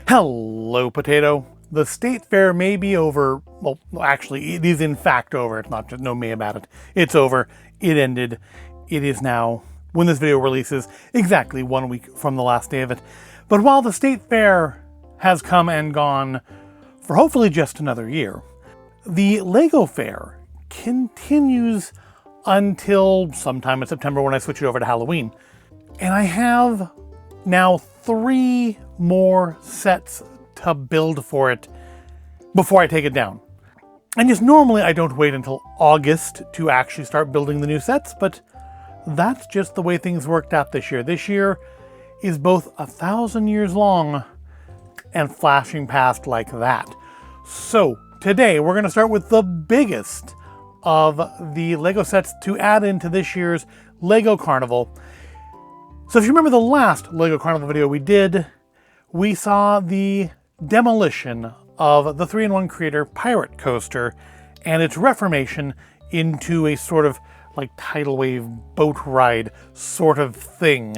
Hello, Potato. The state fair may be over. Well, actually, it is in fact over. It's not just no may about it. It's over. It ended. It is now, when this video releases, exactly 1 week from the last day of it. But while the state fair has come and gone for hopefully just another year, the LEGO fair continues until sometime in September when I switch it over to Halloween. And I have now 3 more sets to build for it before I take it down. And just normally I don't wait until August to actually start building the new sets, but that's just the way things worked out this year. This year is both 1,000 years long and flashing past like that. So today we're going to start with the biggest of the LEGO sets to add into this year's LEGO Carnival. So if you remember the last LEGO Carnival video we did, we saw the demolition of the 3-in-1 Creator Pirate Coaster and its reformation into a sort of like tidal wave boat ride sort of thing.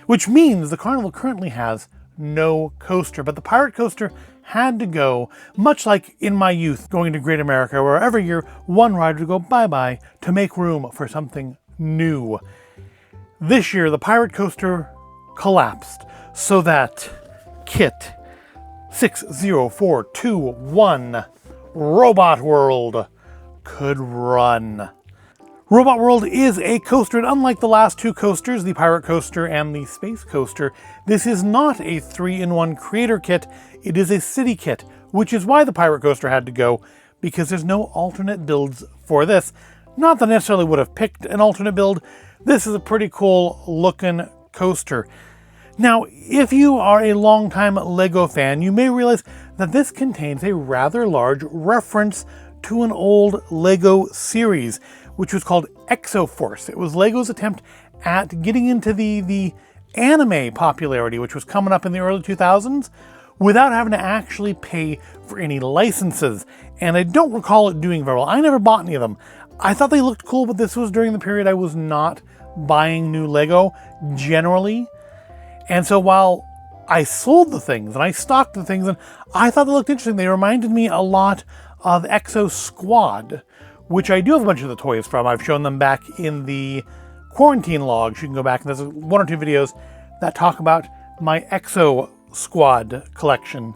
Which means the Carnival currently has no coaster, but the Pirate Coaster had to go, much like in my youth going to Great America, where every year one ride would go bye-bye to make room for something new. This year, the Pirate Coaster collapsed so that Kit 60421 Robot World could run. Robot World is a coaster, and unlike the last 2 coasters, the Pirate Coaster and the Space Coaster, this is not a 3-in-1 creator kit, it is a city kit, which is why the Pirate Coaster had to go, because there's no alternate builds for this. Not that I necessarily would have picked an alternate build. This is a pretty cool looking coaster. Now, if you are a longtime LEGO fan, you may realize that this contains a rather large reference to an old LEGO series, which was called Exo-Force. It was LEGO's attempt at getting into the anime popularity, which was coming up in the early 2000s, without having to actually pay for any licenses. And I don't recall it doing very well. I never bought any of them. I thought they looked cool, but this was during the period I was not buying new LEGO generally. And so while I sold the things and I stocked the things and I thought they looked interesting, they reminded me a lot of Exo Squad, which I do have a bunch of the toys from. I've shown them back in the quarantine logs. You can go back and there's 1 or 2 videos that talk about my Exo Squad collection.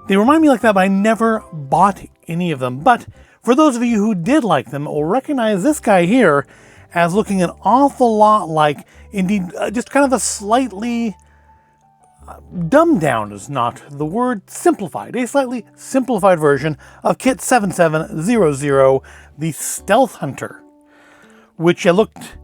They remind me like that, but I never bought any of them. But for those of you who did like them, will recognize this guy here as looking an awful lot like, indeed, just kind of a slightly dumbed down is not the word, simplified, a slightly simplified version of Kit 7700, the Stealth Hunter, which looked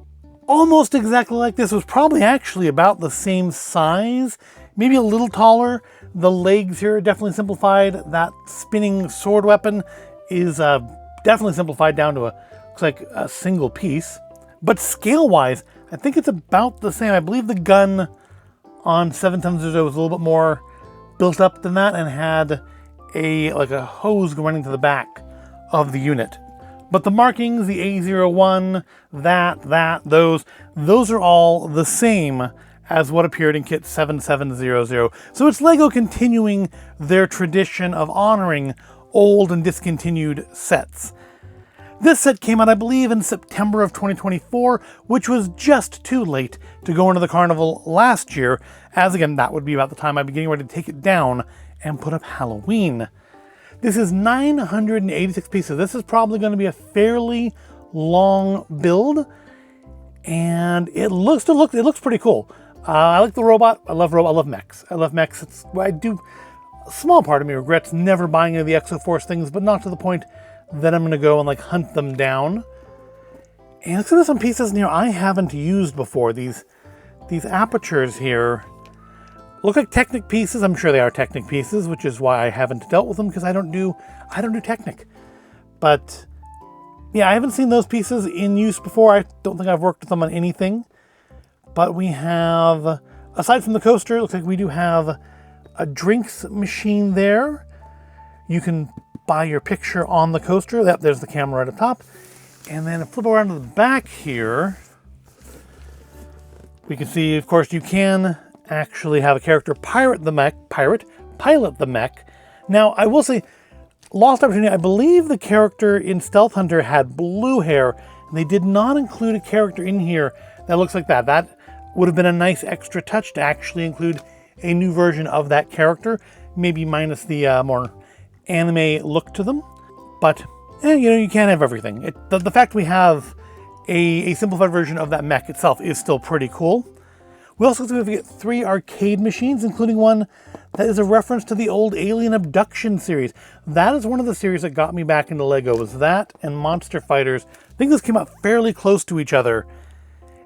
almost exactly like this. Was probably actually about the same size, maybe a little taller. The legs here are definitely simplified. That spinning sword weapon is definitely simplified down to looks like a single piece. But scale-wise, I think it's about the same. I believe the gun on 7700 was a little bit more built up than that and had a hose running to the back of the unit. But the markings, the A01, those are all the same as what appeared in Kit 7700. So it's LEGO continuing their tradition of honoring old and discontinued sets. This set came out, I believe, in September of 2024, which was just too late to go into the Carnival last year, as again, that would be about the time I'd be getting ready to take it down and put up Halloween. This is 986 pieces. This is probably going to be a fairly long build, and it looks pretty cool. I like the robot. I love mechs. I love mechs. A small part of me regrets never buying any of the Exo-Force things, but not to the point that I'm going to go and hunt them down. And look at some pieces in here I haven't used before. These apertures here look like Technic pieces. I'm sure they are Technic pieces, which is why I haven't dealt with them, because I don't do Technic. But yeah, I haven't seen those pieces in use before. I don't think I've worked with them on anything. But we have, aside from the coaster, it looks like we do have a drinks machine there. You can buy your picture on the coaster. There's the camera right up top. And then flip around to the back here. We can see, of course, you can actually have a character pirate the mech, pilot the mech. Now, I will say, lost opportunity, I believe the character in Stealth Hunter had blue hair, and they did not include a character in here that looks like that. That would have been a nice extra touch to actually include a new version of that character, maybe minus the more anime look to them. But, you can't have everything. The fact we have a simplified version of that mech itself is still pretty cool. We also get 3 arcade machines, including one that is a reference to the old Alien Abduction series. That is one of the series that got me back into LEGO, was that and Monster Fighters. I think those came out fairly close to each other.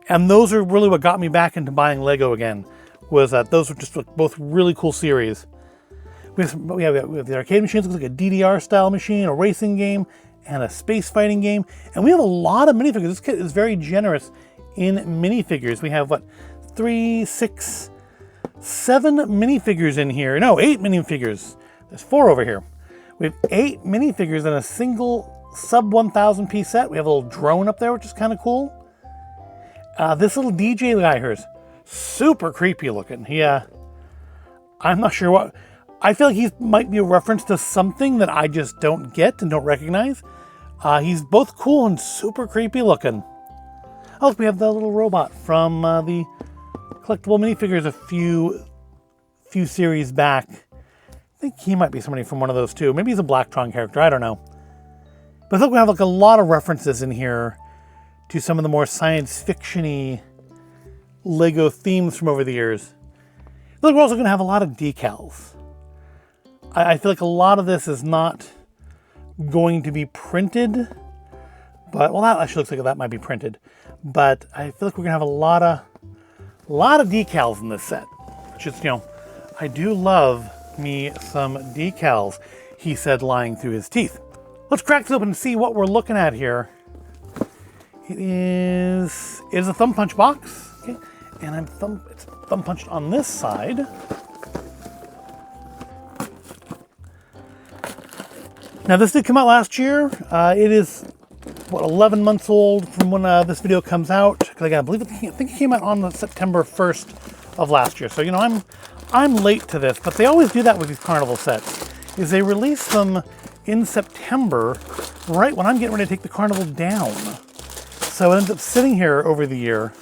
And those are really what got me back into buying LEGO again, was that those were just both really cool series. We have the arcade machines, looks like a DDR style machine, a racing game, and a space fighting game. And we have a lot of minifigures. This kit is very generous in minifigures. We have, 3, 6, 7 minifigures in here. No, 8 minifigures. There's 4 over here. We have 8 minifigures in a single sub 1,000 piece set. We have a little drone up there, which is kind of cool. This little DJ guy here is super creepy looking. I'm not sure what. I feel like he might be a reference to something that I just don't get and don't recognize. He's both cool and super creepy looking. Oh, we have the little robot from the collectible minifigures a few series back. I think he might be somebody from one of those too. Maybe he's a Blacktron character, I don't know. But I think we have a lot of references in here to some of the more science fiction-y LEGO themes from over the years. Look, we're also going to have a lot of decals. I feel like a lot of this is not going to be printed, but, well, that actually looks like that might be printed. But I feel like we're going to have a lot of decals in this set, which is, I do love me some decals, he said, lying through his teeth. Let's crack this open and see what we're looking at here. It is a thumb punch box, okay, and it's thumb punched on this side. Now, this did come out last year. It is, 11 months old from when this video comes out. Because I think it came out on September 1st of last year. So, I'm late to this, but they always do that with these Carnival sets, is they release them in September, right when I'm getting ready to take the Carnival down. So it ends up sitting here over the year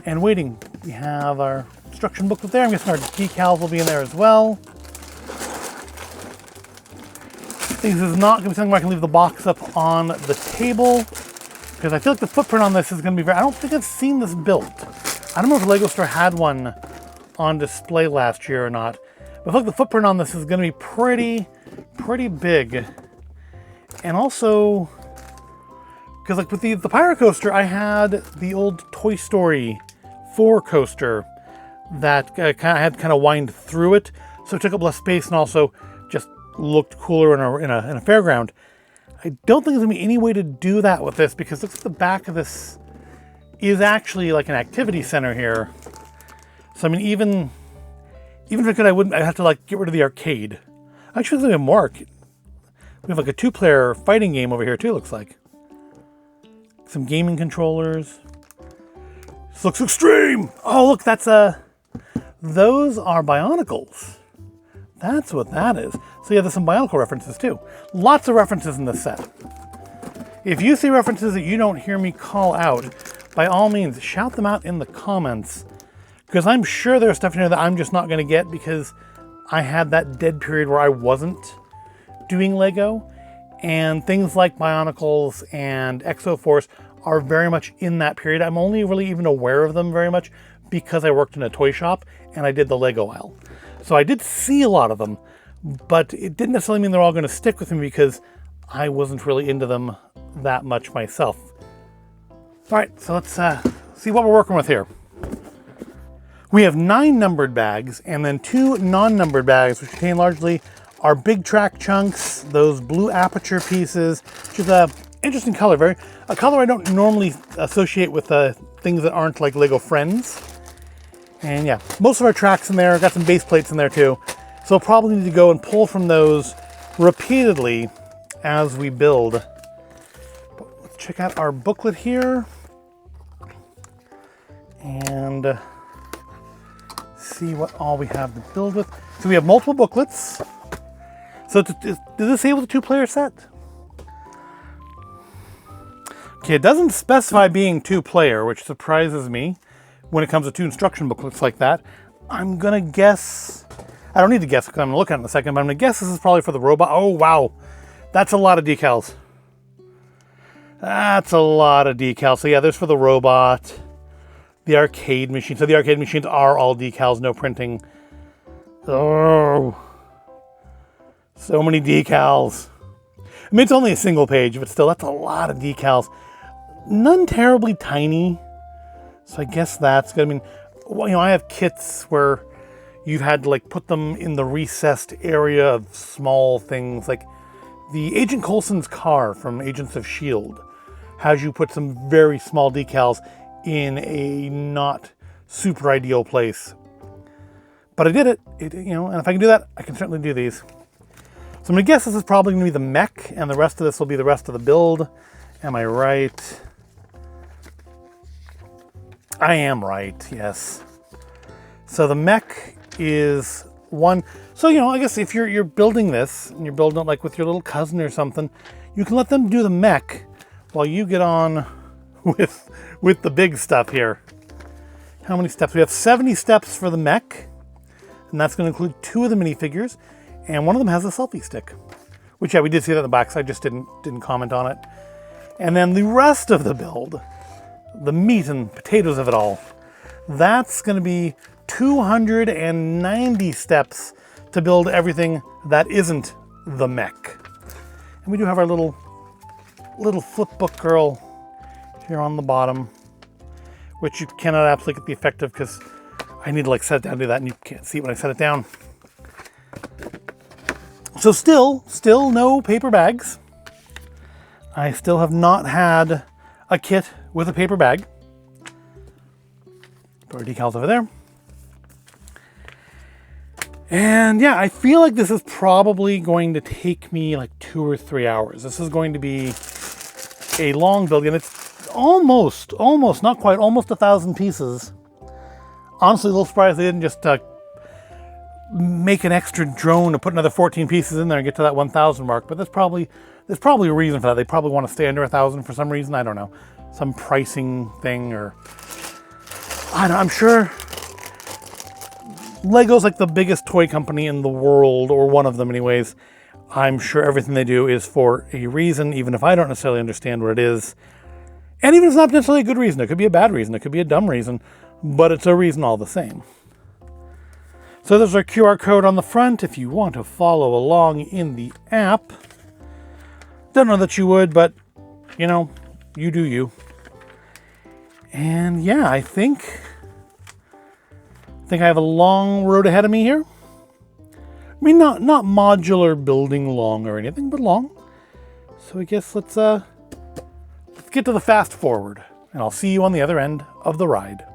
and waiting. We have our instruction booklet there. I'm guessing our decals will be in there as well. This is not going to be something where I can leave the box up on the table, because I feel like the footprint on this is going to be very... I don't think I've seen this built. I don't know if the LEGO store had one on display last year or not. But I feel like the footprint on this is going to be pretty big. And also, because like with the Pirate Coaster, I had the old Toy Story 4 coaster that had kind of wind through it, so it took up less space and also just looked cooler in a fairground. I don't think there's gonna be any way to do that with this, because look at the back of this is actually like an activity center here. So I mean, even if I could, I'd have to like get rid of the arcade. Actually, there's more. We have like a 2-player fighting game over here too, looks like. Some gaming controllers. This looks extreme! Oh look, those are Bionicles. That's what that is. So yeah, there's some Bionicle references too. Lots of references in this set. If you see references that you don't hear me call out, by all means, shout them out in the comments. Because I'm sure there's stuff in here that I'm just not going to get because I had that dead period where I wasn't doing LEGO. And things like Bionicles and Exo-Force are very much in that period. I'm only really even aware of them very much because I worked in a toy shop and I did the LEGO aisle. So I did see a lot of them, but it didn't necessarily mean they're all going to stick with me because I wasn't really into them that much myself. All right, so let's see what we're working with here. We have 9 numbered bags and then 2 non-numbered bags, which contain largely our big track chunks, those blue aperture pieces, which is an interesting color, a color I don't normally associate with things that aren't like LEGO Friends. And yeah, most of our tracks in there, got some base plates in there too. So we'll probably need to go and pull from those repeatedly as we build. But let's check out our booklet here. And see what all we have to build with. So we have multiple booklets. So does this say with a 2-player set? Okay, it doesn't specify being 2-player, which surprises me when it comes to 2 instruction booklets like that. I'm gonna guess, I don't need to guess because I'm gonna look at it in a second, but I'm gonna guess this is probably for the robot. Oh, wow. That's a lot of decals. That's a lot of decals. So yeah, there's for the robot, the arcade machine. So the arcade machines are all decals, no printing. Oh, so many decals. I mean, it's only a single page, but still, that's a lot of decals. None terribly tiny. So I guess that's good. I mean, well, you know, I have kits where you've had to like put them in the recessed area of small things. Like the Agent Coulson's car from Agents of S.H.I.E.L.D. has you put some very small decals in a not super ideal place. But I did it, you know, and if I can do that, I can certainly do these. So I'm gonna guess this is probably gonna be the mech, and the rest of this will be the rest of the build. Am I right? I am right, yes. So the mech is one. So, you know, I guess if you're building this, and you're building it like with your little cousin or something, you can let them do the mech while you get on with the big stuff here. How many steps? We have 70 steps for the mech, and that's gonna include 2 of the minifigures, and one of them has a selfie stick, which, yeah, we did see that in the back, so I just didn't comment on it. And then the rest of the build, the meat and potatoes of it all, that's going to be 290 steps to build everything that isn't the mech. And we do have our little flipbook girl here on the bottom, which you cannot absolutely get the effect of because I need to like set it down to do that, and you can't see it when I set it down. So still no paper bags. I still have not had a kit with a paper bag. Put our decals over there. And yeah, I feel like this is probably going to take me like 2 or 3 hours. This is going to be a long build, and it's almost, not quite, almost 1,000 pieces. Honestly, a little surprised they didn't just make an extra drone to put another 14 pieces in there and get to that 1,000 mark. But there's probably a reason for that. They probably want to stay under 1,000 for some reason. I don't know, some pricing thing, or I'm sure. Lego's like the biggest toy company in the world, or one of them anyways. I'm sure everything they do is for a reason, even if I don't necessarily understand what it is. And even if it's not necessarily a good reason, it could be a bad reason, it could be a dumb reason, but it's a reason all the same. So there's our QR code on the front if you want to follow along in the app. Don't know that you would, but you know, you do you. And yeah, I think I have a long road ahead of me here. I mean, not modular building long or anything, but long. So I guess let's get to the fast forward, and I'll see you on the other end of the ride.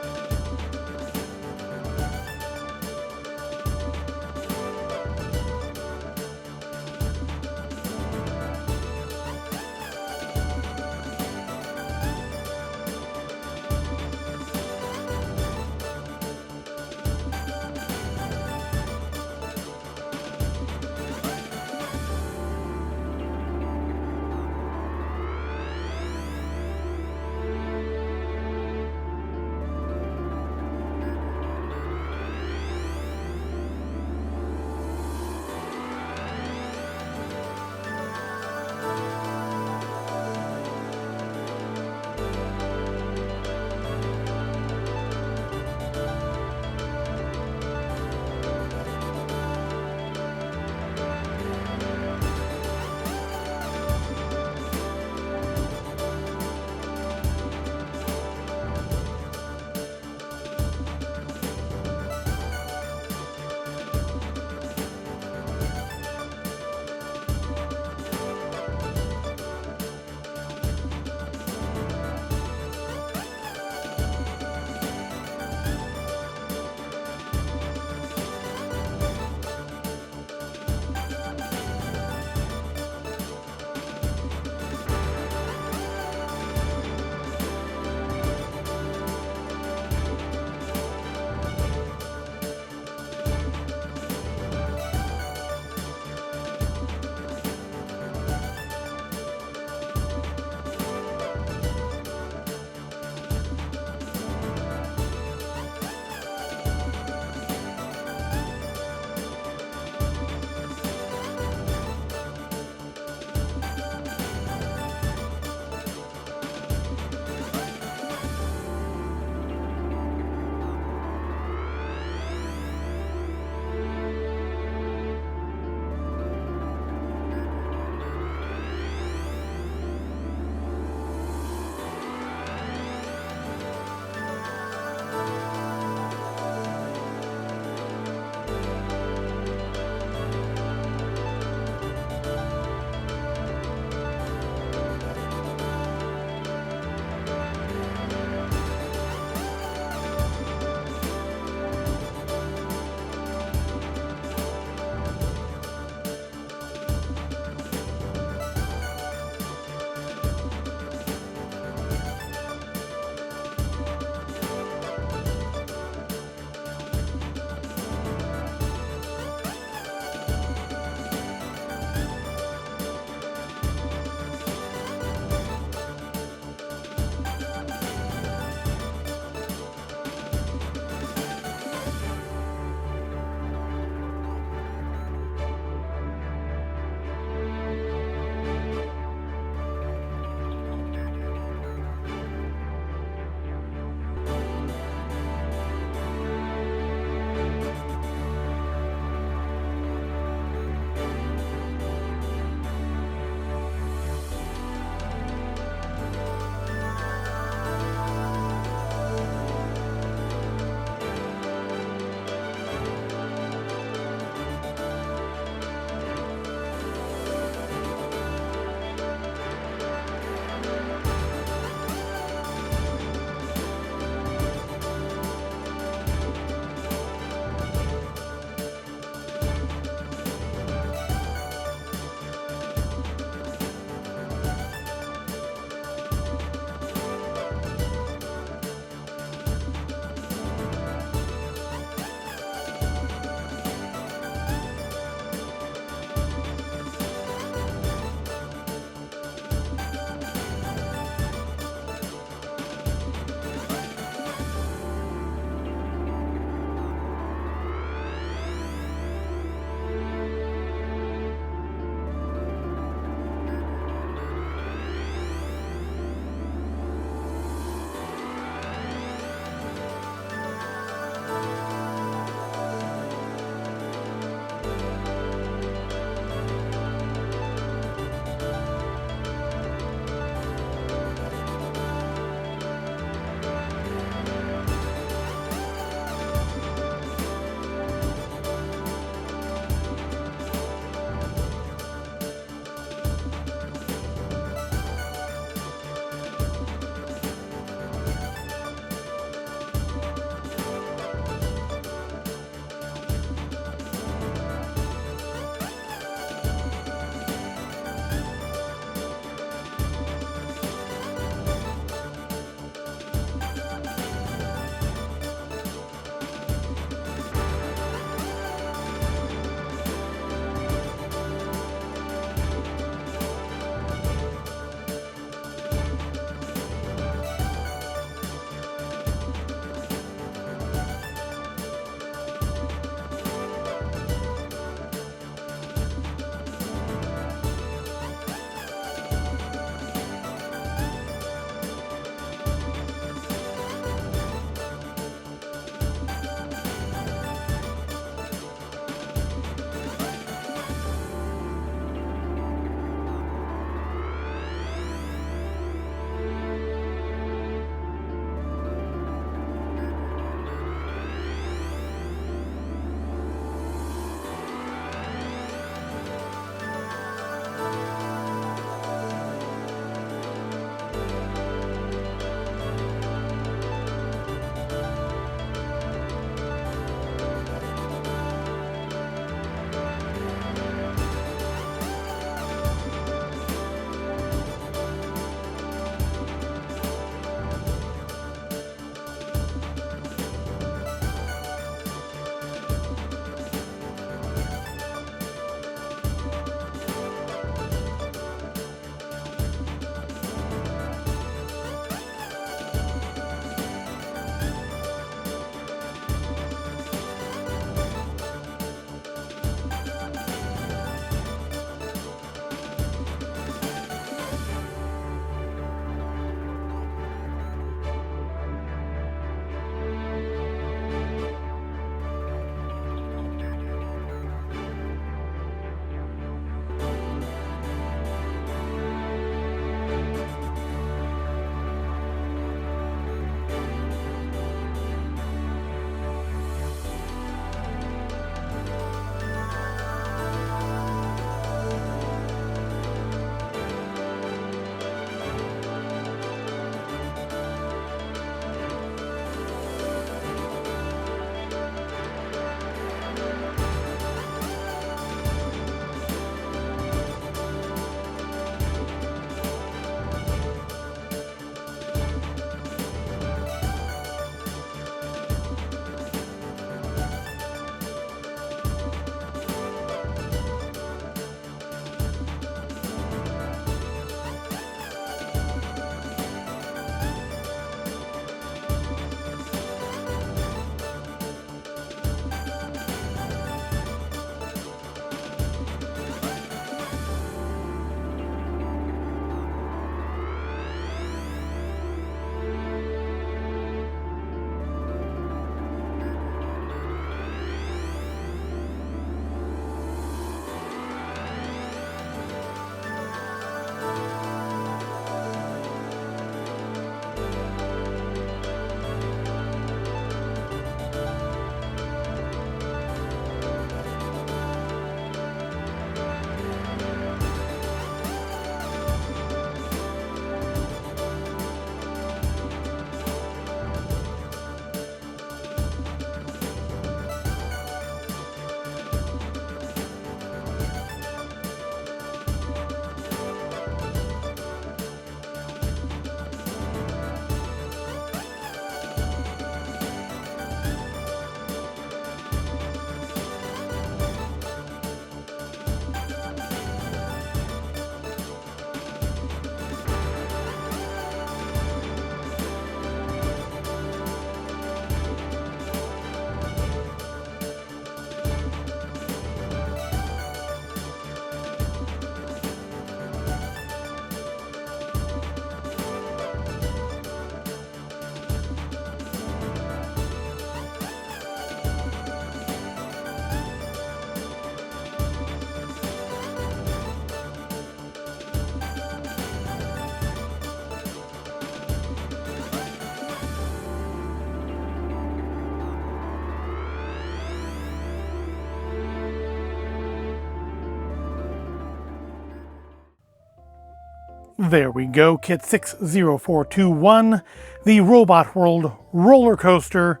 There we go, kit 60421, the Robot World roller coaster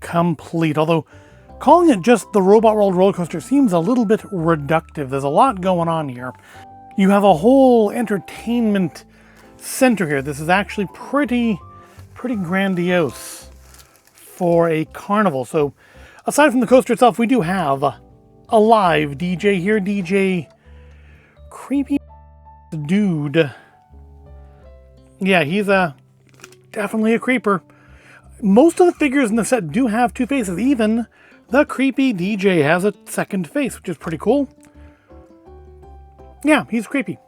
complete. Although calling it just the Robot World roller coaster seems a little bit reductive. There's a lot going on here. You have a whole entertainment center here. This is actually pretty grandiose for a carnival. So aside from the coaster itself, we do have a live DJ here. DJ Creepy Dude. Yeah, he's definitely a creeper. Most of the figures in the set do have two faces. Even the creepy DJ has a second face, which is pretty cool. Yeah, he's creepy.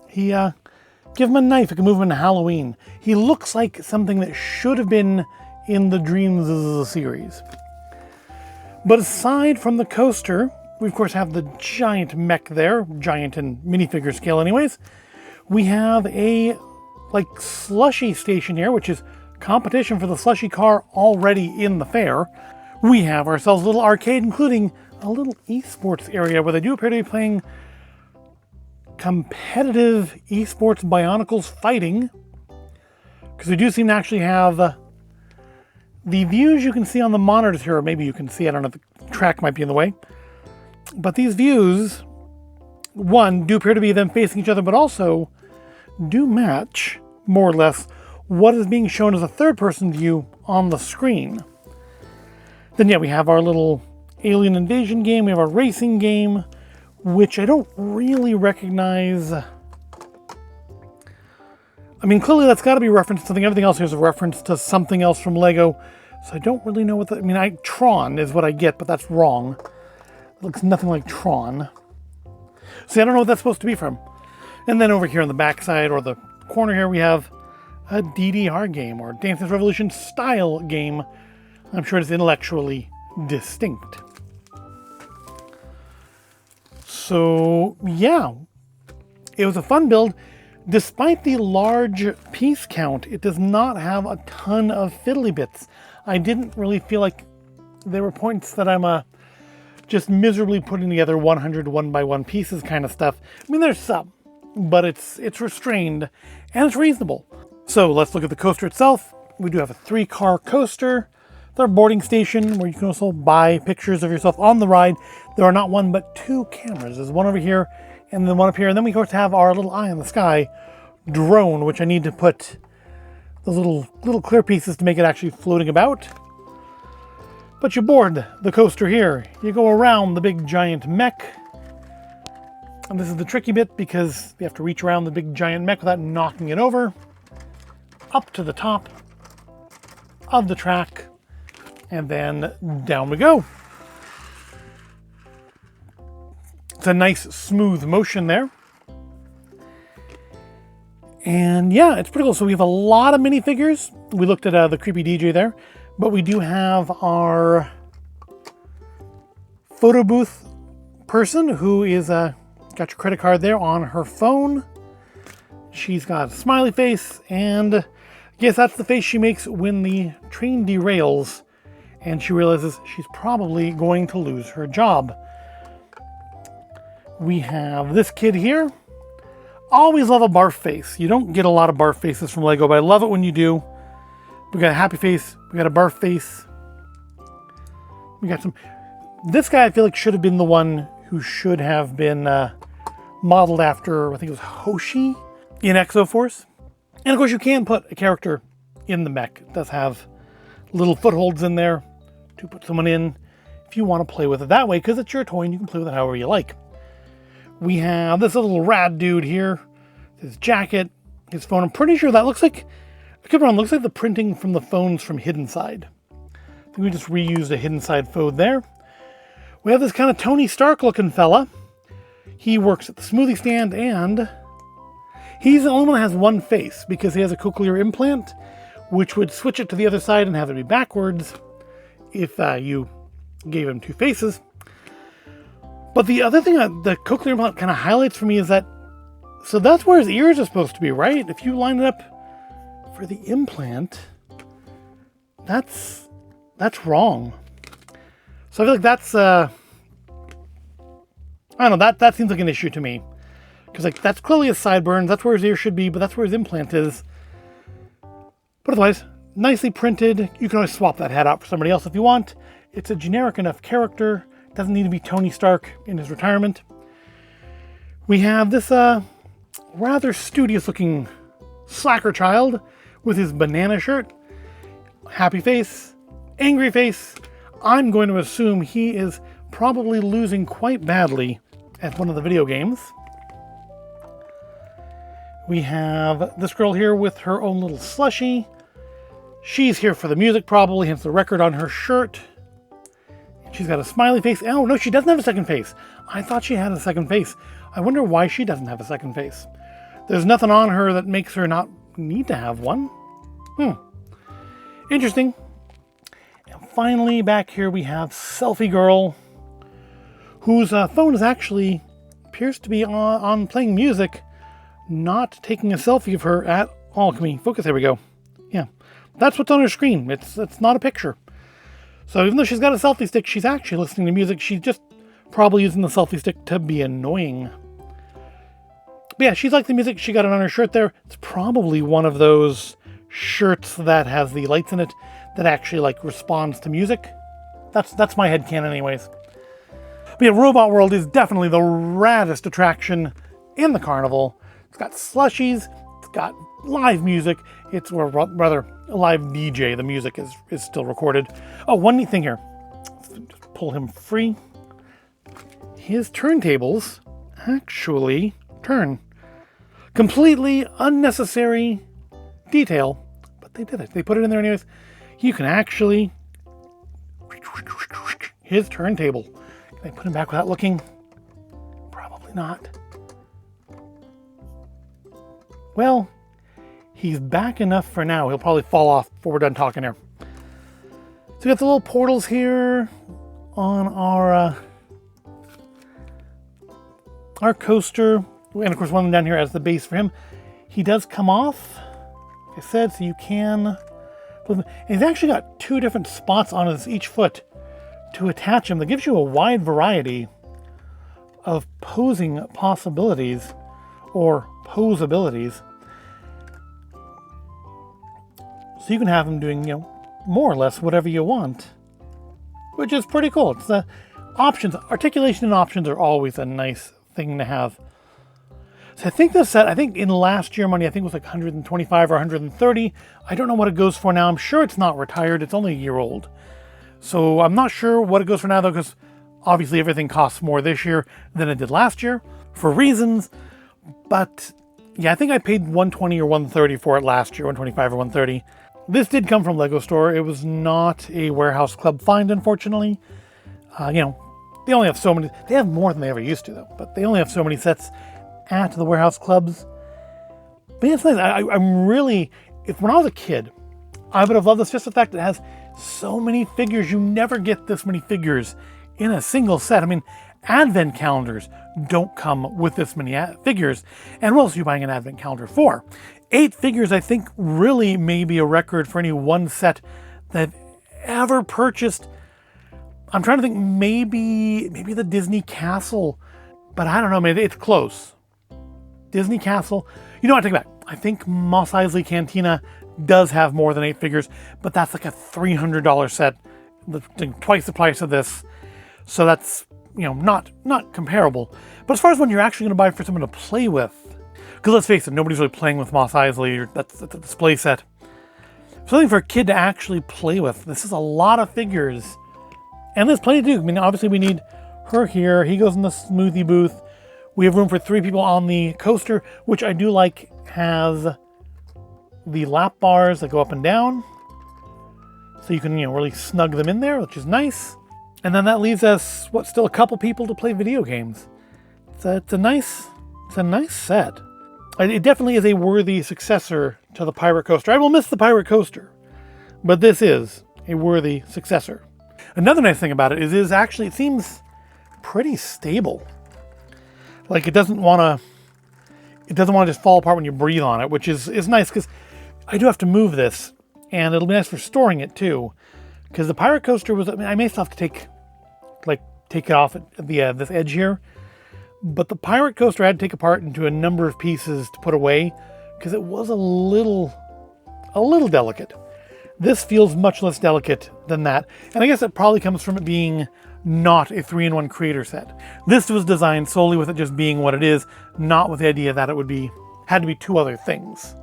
He, give him a knife, it can move him into Halloween. He looks like something that should have been in the Dreams series. But aside from the coaster, we of course have the giant mech there, giant in minifigure scale anyways. We have a like slushie station here, which is competition for the slushie car already in the fair. We have ourselves a little arcade, including a little esports area where they do appear to be playing competitive esports Bionicles fighting. Because we do seem to actually have the views you can see on the monitors here, or maybe you can see, I don't know, the track might be in the way. But these views, one, do appear to be them facing each other, but also do match, more or less, what is being shown as a third-person view on the screen. Then, yeah, we have our little alien invasion game. We have our racing game, which I don't really recognize. I mean, clearly that's got to be referenced to something. Everything else here is a reference to something else from LEGO. So I don't really know what that... I mean, Tron is what I get, but that's wrong. It looks nothing like Tron. See, I don't know what that's supposed to be from. And then over here on the backside, or the corner here, we have a DDR game, or Dance Dance Revolution style game. I'm sure it's intellectually distinct. So, yeah. It was a fun build. Despite the large piece count, it does not have a ton of fiddly bits. I didn't really feel like there were points that I'm just miserably putting together 100 one-by-one pieces kind of stuff. I mean, there's some, but it's restrained and it's reasonable. So let's look at the coaster itself. We do have a 3-car coaster. There's a boarding station where you can also buy pictures of yourself on the ride. There are not one but 2 cameras. There's one over here and then one up here. And then we of course have our little eye in the sky drone, which I need to put those little clear pieces to make it actually floating about. But you board the coaster here. You go around the big giant mech. And this is the tricky bit because you have to reach around the big giant mech without knocking it over. Up to the top of the track. And then down we go. It's a nice smooth motion there. And yeah, it's pretty cool. So we have a lot of minifigures. We looked at the creepy DJ there. But we do have our photo booth person who is got your credit card there on her phone. She's got a smiley face, and I guess that's the face she makes when the train derails and she realizes she's probably going to lose her job. We have this kid here. Always love a barf face. You don't get a lot of barf faces from LEGO, but I love it when you do. We got a happy face. We got a barf face. We got some... This guy I feel like should have been the one who should have been modeled after, I think it was Hoshi in Exo-Force. And of course you can put a character in the mech. It does have little footholds in there to put someone in if you want to play with it that way, because it's your toy and you can play with it however you like. We have this little rad dude here. His jacket, his phone. I'm pretty sure that looks like... I could be wrong, looks like the printing from the phones from Hidden Side. I think we just reused a Hidden Side phone there. We have this kind of Tony Stark looking fella. He works at the smoothie stand, and he's the only one that has one face because he has a cochlear implant, which would switch it to the other side and have it be backwards if you gave him 2 faces. But the other thing the cochlear implant kind of highlights for me is that, so that's where his ears are supposed to be, right? If you line it up for the implant, that's wrong. So I feel like that's, I don't know, that seems like an issue to me. Because like that's clearly his sideburns, that's where his ear should be, but that's where his implant is. But otherwise, nicely printed. You can always swap that hat out for somebody else if you want. It's a generic enough character. Doesn't need to be Tony Stark in his retirement. We have this rather studious looking slacker child with his banana shirt. Happy face, angry face. I'm going to assume he is probably losing quite badly at one of the video games. We have this girl here with her own little slushie. She's here for the music probably, hence the record on her shirt. She's got a smiley face. Oh no, she doesn't have a second face. I thought she had a second face. I wonder why she doesn't have a second face. There's nothing on her that makes her not need to have one. Interesting. And finally, back here we have Selfie Girl, whose phone is actually appears to be on playing music, not taking a selfie of her at all. Can we focus? There we go. Yeah, that's what's on her screen. It's not a picture. So even though she's got a selfie stick, she's actually listening to music. She's just probably using the selfie stick to be annoying. But yeah, she's like the music. She got it on her shirt there. It's probably one of those shirts that has the lights in it that actually like responds to music. That's my headcanon anyways. But yeah, Robot World is definitely the raddest attraction in the carnival. It's got slushies, it's got live music, or rather a live DJ. The music is still recorded. Oh, one neat thing here. Just pull him free. His turntables actually turn. Completely unnecessary detail, but they did it. They put it in there anyways. You can actually... His turntable. Can I put him back without looking? Probably not. Well, he's back enough for now. He'll probably fall off before we're done talking here. So we got the little portals here on our coaster. And of course, one of them down here as the base for him. He does come off, like I said, so you can... And he's actually got two different spots on each foot to attach him. That gives you a wide variety of posing possibilities, or pose abilities. So you can have him doing, more or less whatever you want, which is pretty cool. It's the options, articulation and options are always a nice thing to have. So I think this set, in last year money, I think it was like 125 or 130. I don't know what it goes for now. I'm sure it's not retired. It's only a year old. So I'm not sure what it goes for now though, because obviously everything costs more this year than it did last year for reasons. But yeah, I think I paid 120 or 130 for it last year, 125 or 130. This did come from LEGO Store. It was not a Warehouse Club find, unfortunately. They only have so many. They have more than they ever used to, though. But they only have so many sets at the Warehouse Clubs. But yeah, it's nice. I'm really... When I was a kid, I would have loved this. Just the fact that it has so many figures. You never get this many figures in a single set. I mean, advent calendars don't come with this many figures. And what else are you buying an advent calendar for? 8 figures, I think, really may be a record for any one set that I've ever purchased. I'm trying to think, maybe the Disney Castle, but I don't know, maybe it's close. Disney Castle. You know what, I take it back. I think Mos Eisley Cantina does have more than 8 figures, but that's like a $300 set, twice the price of this. So that's, not comparable. But as far as when you're actually going to buy for someone to play with, because let's face it, nobody's really playing with Mos Eisley. That's a display set. Something for a kid to actually play with. This is a lot of figures. And there's plenty to do. I mean, obviously we need her here. He goes in the smoothie booth. We have room for 3 people on the coaster, which I do like has the lap bars that go up and down. So you can, really snug them in there, which is nice. And then that leaves us, still a couple people to play video games. It's a nice set. It definitely is a worthy successor to the Pirate Coaster. I will miss the Pirate Coaster, but this is a worthy successor. Another nice thing about it is actually, it seems pretty stable. Like it doesn't want to just fall apart when you breathe on it, which is nice because I do have to move this, and it'll be nice for storing it too. Because the Pirate Coaster I may still have to take it off at this edge here. But the pirate coaster I had to take apart into a number of pieces to put away because it was a little delicate. This feels much less delicate than that. And I guess it probably comes from it being not a 3-in-1 creator set. This was designed solely with it just being what it is, not with the idea that it had to be 2 other things.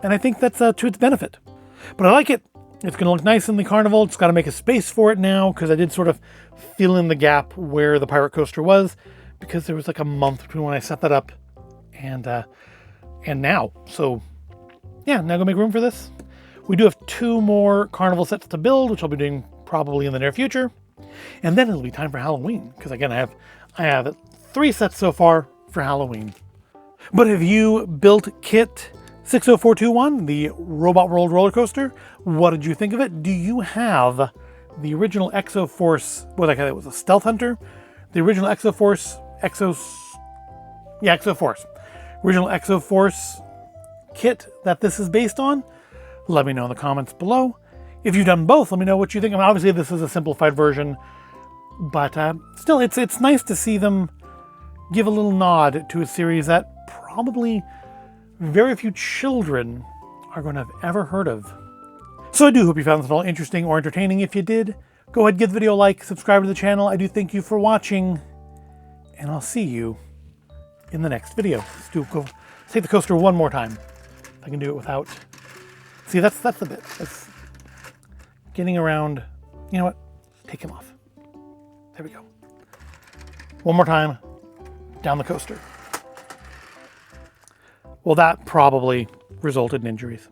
And I think that's to its benefit. But I like it. It's going to look nice in the Carnival. It's got to make a space for it now because I did sort of fill in the gap where the pirate coaster was because there was like a month between when I set that up and now. So yeah, now go make room for this. We do have 2 more Carnival sets to build, which I'll be doing probably in the near future. And then it'll be time for Halloween because again, I have 3 sets so far for Halloween. But have you built Kit 60421, the Robot World roller coaster? What did you think of it? Do you have the original Exo-Force, it was a Stealth Hunter? The original Exo-Force, Exo-Force. Original Exo-Force kit that this is based on? Let me know in the comments below. If you've done both, let me know what you think. I mean, obviously this is a simplified version, but still, it's nice to see them give a little nod to a series that probably very few children are going to have ever heard of. So I do hope you found this at all interesting or entertaining. If you did, go ahead, give the video a like, subscribe to the channel. I do thank you for watching, and I'll see you in the next video. Let's take the coaster one more time. If I can do it without... See, that's the bit. That's getting around. You know what? Take him off. There we go. One more time. Down the coaster. Well, that probably resulted in injuries.